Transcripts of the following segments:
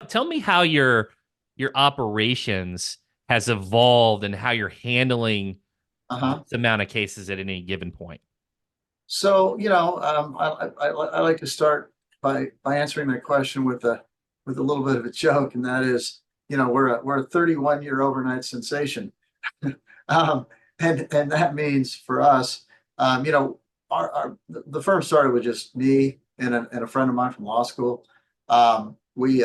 tell me how your operations has evolved and how you're handling Uh-huh. this amount of cases at any given point. So, I like to start by answering that question with a little bit of a joke, and that is, we're a 31-year overnight sensation. um, and that means for us, the firm started with just me and a friend of mine from law school. We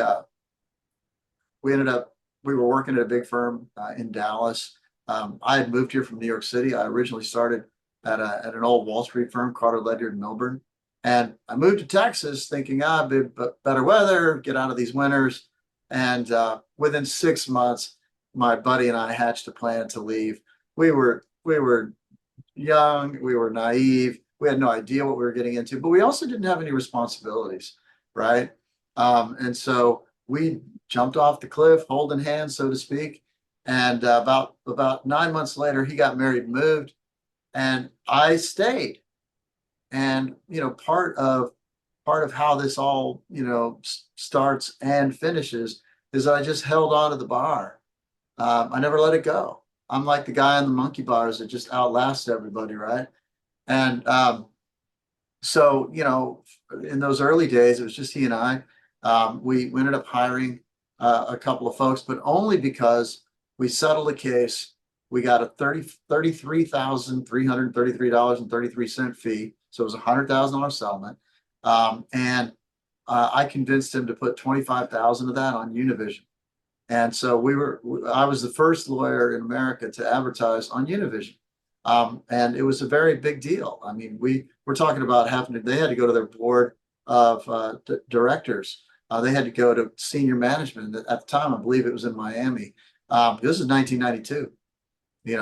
ended up we were working at a big firm in Dallas. I had moved here from New York City. I originally started at an old Wall Street firm, Carter Ledyard in Milburn, and I moved to Texas thinking, better weather, get out of these winters. And within 6 months, my buddy and I hatched a plan to leave. We were young, we were naive, we had no idea what we were getting into, but we also didn't have any responsibilities, right? And so we jumped off the cliff, holding hands, so to speak. And about 9 months later, he got married, moved, and I stayed. And part of how this all starts and finishes is I just held on to the bar. I never let it go. I'm like the guy on the monkey bars that just outlasts everybody, right? And so in those early days, it was just he and I. We ended up hiring a couple of folks, but only because we settled a case. We got a $33,333.33 fee. So it was a $100,000 settlement. And I convinced him to put 25,000 of that on Univision. And so I was the first lawyer in America to advertise on Univision. And it was a very big deal. I mean, we're talking about they had to go to their board of directors. They had to go to senior management. At the time, I believe it was in Miami. This is 1992. They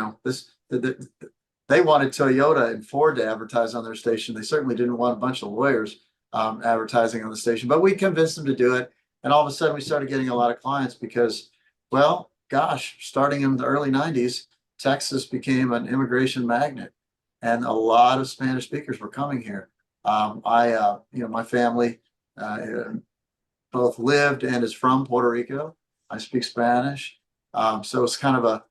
wanted Toyota and Ford to advertise on their station. They certainly didn't want a bunch of lawyers advertising on the station, but we convinced them to do it. And all of a sudden, we started getting a lot of clients because, well, gosh, starting in the early 90s, Texas became an immigration magnet, and a lot of Spanish speakers were coming here. My family both lived and is from Puerto Rico. I speak Spanish. So it's kind of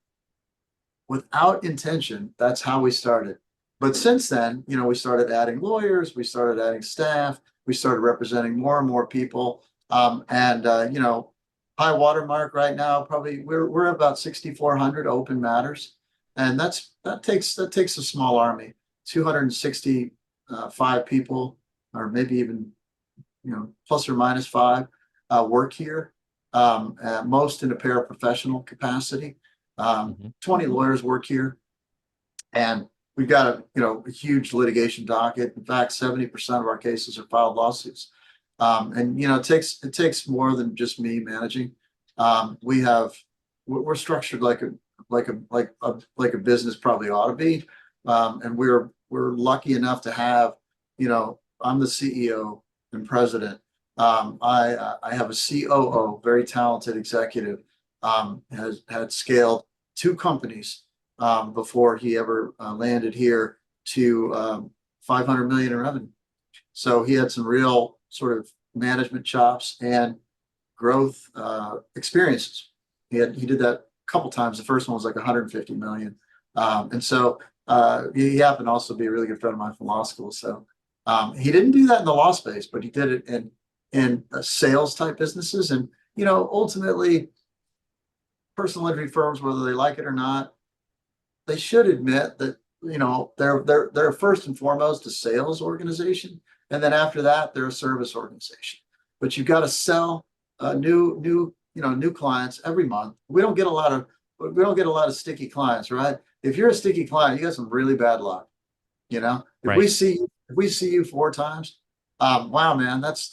without intention, that's how we started. But since then, we started adding lawyers, we started adding staff, we started representing more and more people. High watermark right now, probably we're about 6,400 open matters. And that takes a small army, 265 people, or maybe even, plus or minus five, work here, most in a paraprofessional capacity. Mhm. 20 lawyers work here, and we've got a huge litigation docket. In fact, 70% of our cases are filed lawsuits. And it takes more than just me managing. We're structured like a business probably ought to be. And we're lucky enough to have, I'm the CEO and president. I have a COO, very talented executive, has had scaled two companies before he ever landed here to 500 million in revenue. So he had some real sort of management chops and growth experiences. He did that a couple times. The first one was like 150 million. And so he happened to also be a really good friend of mine from law school. So he didn't do that in the law space, but he did it in sales type businesses. And ultimately, personal injury firms, whether they like it or not, they should admit that they're first and foremost a sales organization, and then after that they're a service organization. But you've got to sell new clients every month. We don't get a lot of sticky clients, right? If you're a sticky client, you got some really bad luck. If Right. we see you four times, wow, man, that's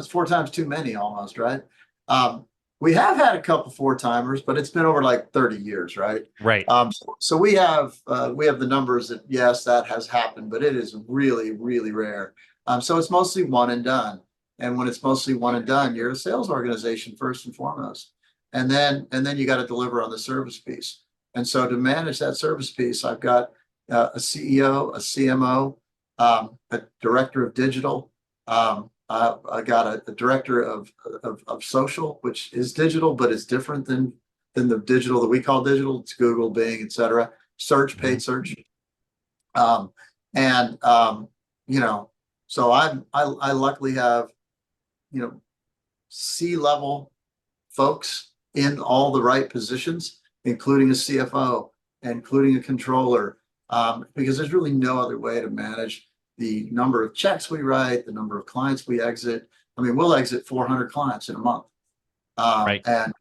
four times too many almost, right? Um, we have had a couple four timers, but it's been over like 30 years, right? Right. So we have the numbers that yes, that has happened, but it is really, really rare. So it's mostly one and done. And when it's mostly one and done, you're a sales organization first and foremost. And then you got to deliver on the service piece. And so to manage that service piece, I've got a CEO, a CMO, a director of digital, I got a director of social, which is digital, but it's different than the digital that we call digital. It's Google, Bing, etc. Search, Mhm. paid search. Um, and you know, so I luckily have, you know, C-level folks in all the right positions, including a CFO, including a controller, because there's really no other way to manage the number of checks we write, the number of clients we exit. I mean, we'll exit 400 clients in a month, Right. and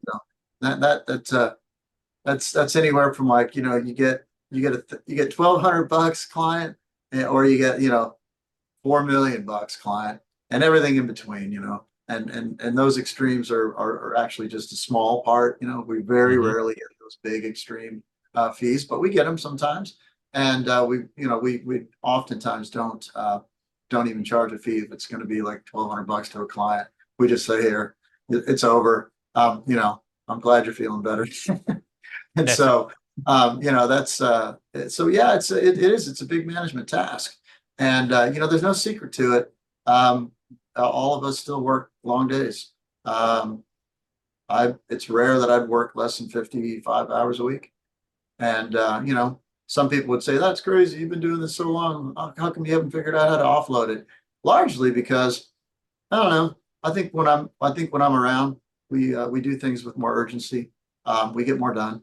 that's anywhere from, like, you get $1,200 client, or you get, 4 million bucks client, and everything in between, and those extremes are actually just a small part. We very Hmm. rarely get those big extreme fees, but we get them sometimes. And we oftentimes don't even charge a fee if it's going to be like 1,200 bucks to a client. We just say, here, it's over. I'm glad you're feeling better. And That's so, that's so yeah, it's a big management task. And there's no secret to it. All of us still work long days. Um, it's rare that I'd work less than 55 hours a week. And some people would say, that's crazy. You've been doing this so long. How come you haven't figured out how to offload it? Largely because, I don't know. I think when I'm around, we do things with more urgency. We get more done.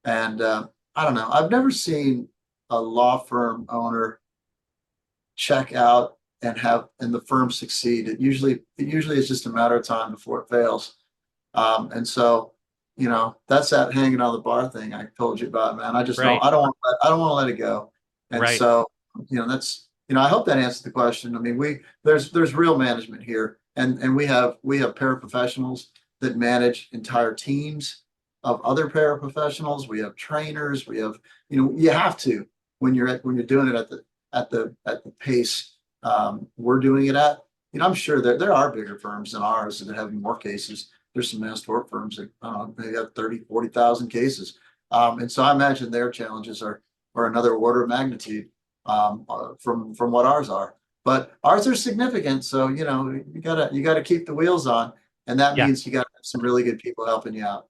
And I don't know. I've never seen a law firm owner check out and the firm succeed. It usually is just a matter of time before it fails. And so, that's that hanging on the bar thing I told you about, man. I just don't. right. I don't want to let it go. And Right. so, that's. I hope that answers the question. I mean, there's real management here, and we have paraprofessionals that manage entire teams of other paraprofessionals. We have trainers. We have, you have to, when you're doing it at the pace we're doing it at. I'm sure there are bigger firms than ours that have more cases. There's some mass tort firms that, I don't know, they got 30, 40,000 cases. And so I imagine their challenges are another order of magnitude from what ours are. But ours are significant. So, you gotta keep the wheels on. And that Yeah. means you gotta have some really good people helping you out.